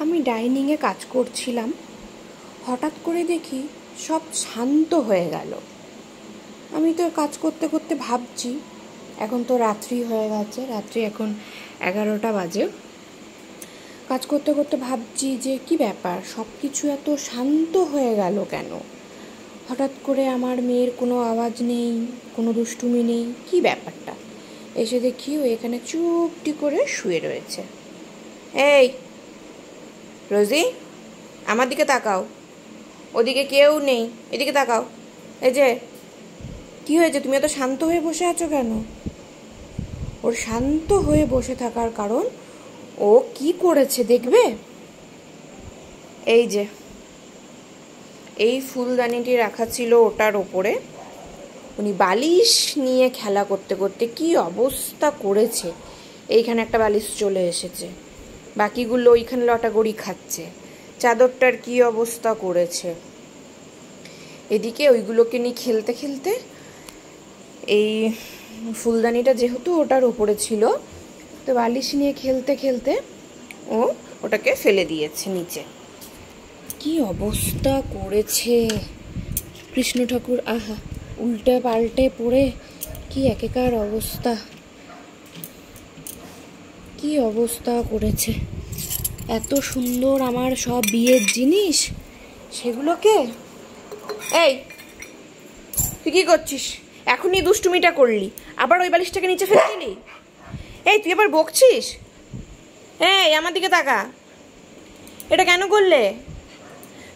আমি ডাইনিংয়ে কাজ করছিলাম, হঠাৎ করে দেখি সব শান্ত হয়ে গেল। আমি তো কাজ করতে করতে ভাবছি, এখন তো রাত্রি হয়ে গেছে, রাত্রি এখন 11টা বাজে। কাজ করতে করতে ভাবছি যে কি ব্যাপার, সব কিছু এত শান্ত হয়ে গেল কেন? হঠাৎ করে আমার মেয়ের কোনো আওয়াজ নেই, কোনো দুষ্টুমি নেই, কি ব্যাপারটা? এসে দেখি ও এখানে চুপটি করে শুয়ে রয়েছে। এই রোজি, আমার দিকে তাকাও, ওদিকে কেউ নেই, এদিকে তাকাও। এই যে কি হয়েছে, তুমি এত শান্ত হয়ে বসে আছো কেন? ওর শান্ত হয়ে বসে থাকার কারণ ও কি করেছে দেখবে। এই যে এই ফুলদানিটি রাখা ছিল ওটার ওপরে, উনি বালিশ নিয়ে খেলা করতে করতে কি অবস্থা করেছে। এইখানে একটা বালিশ চলে এসেছে, বাকিগুলো ওইখানে লটাগড়ি খাচ্ছে। চাদরটার কি অবস্থা করেছে। এদিকে ওইগুলোকে নিয়ে খেলতে খেলতে এই ফুলদানিটা যেহেতু ওটার উপরে ছিল, তো বালিশ নিয়ে খেলতে খেলতে ও ওটাকে ফেলে দিয়েছে নিচে। কি অবস্থা করেছে কৃষ্ণ ঠাকুর, আহা, উল্টে পাল্টে পড়ে কি একেকার অবস্থা, কি অবস্থা করেছে। এত সুন্দর আমার সব বিয়ের জিনিস, সেগুলোকে। এই তুই কি করছিস? এখনই দুষ্টুমিটা করলি, আবার ওই বালিশটাকে নিচে ফেলে দিলি। এই তুই আবার বকছিস? এই আমার দিকে তাকা, এটা কেন করলে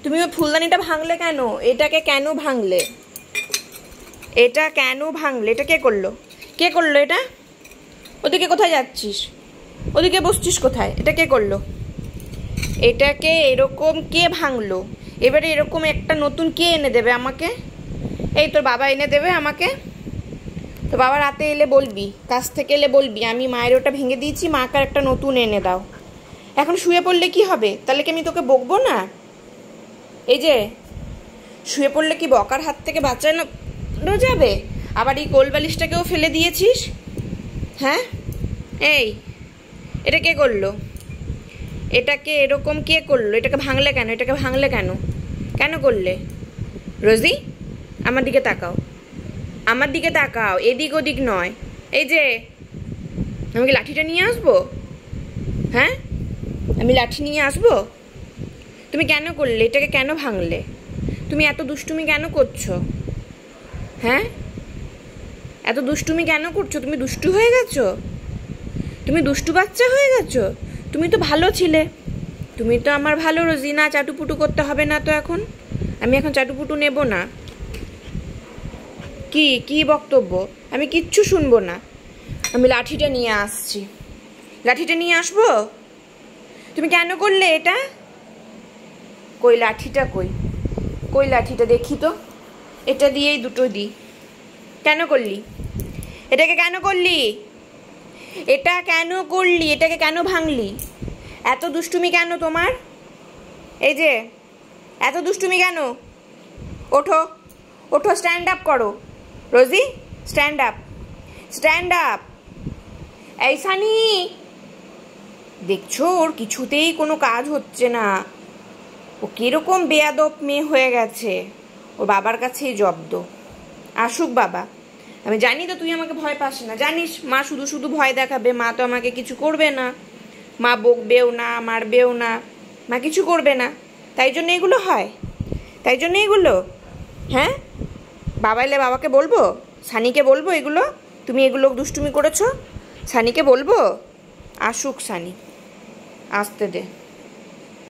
তুমি? ওই ফুলদানিটা ভাঙলে কেন? এটাকে কেন ভাঙলে? এটা কেন ভাঙলে? এটা কে করলো? কে করলো এটা? ওদিকে কোথায় যাচ্ছিস? ওদিকে বসছিস কোথায়? এটা কে করলো? এটাকে এরকম কে ভাঙলো? এবারে এরকম একটা নতুন কে এনে দেবে আমাকে? এই তোর বাবা এনে দেবে আমাকে? তো বাবা রাতে এলে বলবি, কাছ থেকে এলে বলবি আমি মায়ের ওটা ভেঙে দিয়েছি, মাকে একটা নতুন এনে দাও। এখন শুয়ে পড়লে কি হবে? তাহলে কি আমি তোকে বকবো না? এই যে শুয়ে পড়লে কি বকার হাত থেকে বাঁচানো যাবে? আবার এই কোল বালিশটাকেও ফেলে দিয়েছিস, হ্যাঁ? এই এটা কে করলো? এটাকে এরকম কে করলো? এটাকে ভাঙলে কেন? এটাকে ভাঙলে কেন? কেন করলে? রোজি, আমার দিকে তাকাও, আমার দিকে তাকাও, এদিক ওদিক নয়। এই যে আমি কি লাঠিটা নিয়ে আসবো? হ্যাঁ, আমি লাঠি নিয়ে আসবো? তুমি কেন করলে? এটাকে কেন ভাঙলে? তুমি এত দুষ্টুমি কেন করছো? হ্যাঁ, এত দুষ্টুমি কেন করছো? তুমি দুষ্টু হয়ে গেছো, তুমি দুষ্টু বাচ্চা হয়ে গেছো। তুমি তো ভালো ছিলে, তুমি তো আমার ভালো রোজি। না, চাটুপুটু করতে হবে না তো এখন, আমি এখন চাটুপুটু নেব না। কি কি বক্তব্য? আমি কিচ্ছু শুনবো না, আমি লাঠিটা নিয়ে আসছি। লাঠিটা নিয়ে আসবো? তুমি কেন করলে এটা? কই লাঠিটা, কই কই লাঠিটা দেখি তো, এটা দিয়েই দুটো দিই। কেন করলি? এটাকে কেন করলি? এটা কেন করলি? এটাকে কেন ভাঙলি? এত দুষ্টুমি কেন তোমার? এই যে এত দুষ্টুমি কেন? ওঠো ওঠো, স্ট্যান্ড আপ করো রোজি, স্ট্যান্ড আপ, স্ট্যান্ড আপ। এই সানি, দেখছো ওর কিছুতেই কোনো কাজ হচ্ছে না, ও কিরকম বেয়াদব মেয়ে হয়ে গেছে। ওর বাবার কাছেই জব্দ। আসুক বাবা, আমি জানি তো তুই আমাকে ভয় পাস না, জানিস মা শুধু শুধু ভয় দেখাবে, মা তো আমাকে কিছু করবে না, মা বকবেও না, মারবেও না, মা কিছু করবে না। তাই জন্য এগুলো হয়, তাই জন্য এগুলো। হ্যাঁ, বাবা এলে বাবাকে বলবো, সানিকে বলবো এগুলো, তুমি এগুলো দুষ্টুমি করেছো, সানিকে বলবো। আসুক সানি, আসতে দে।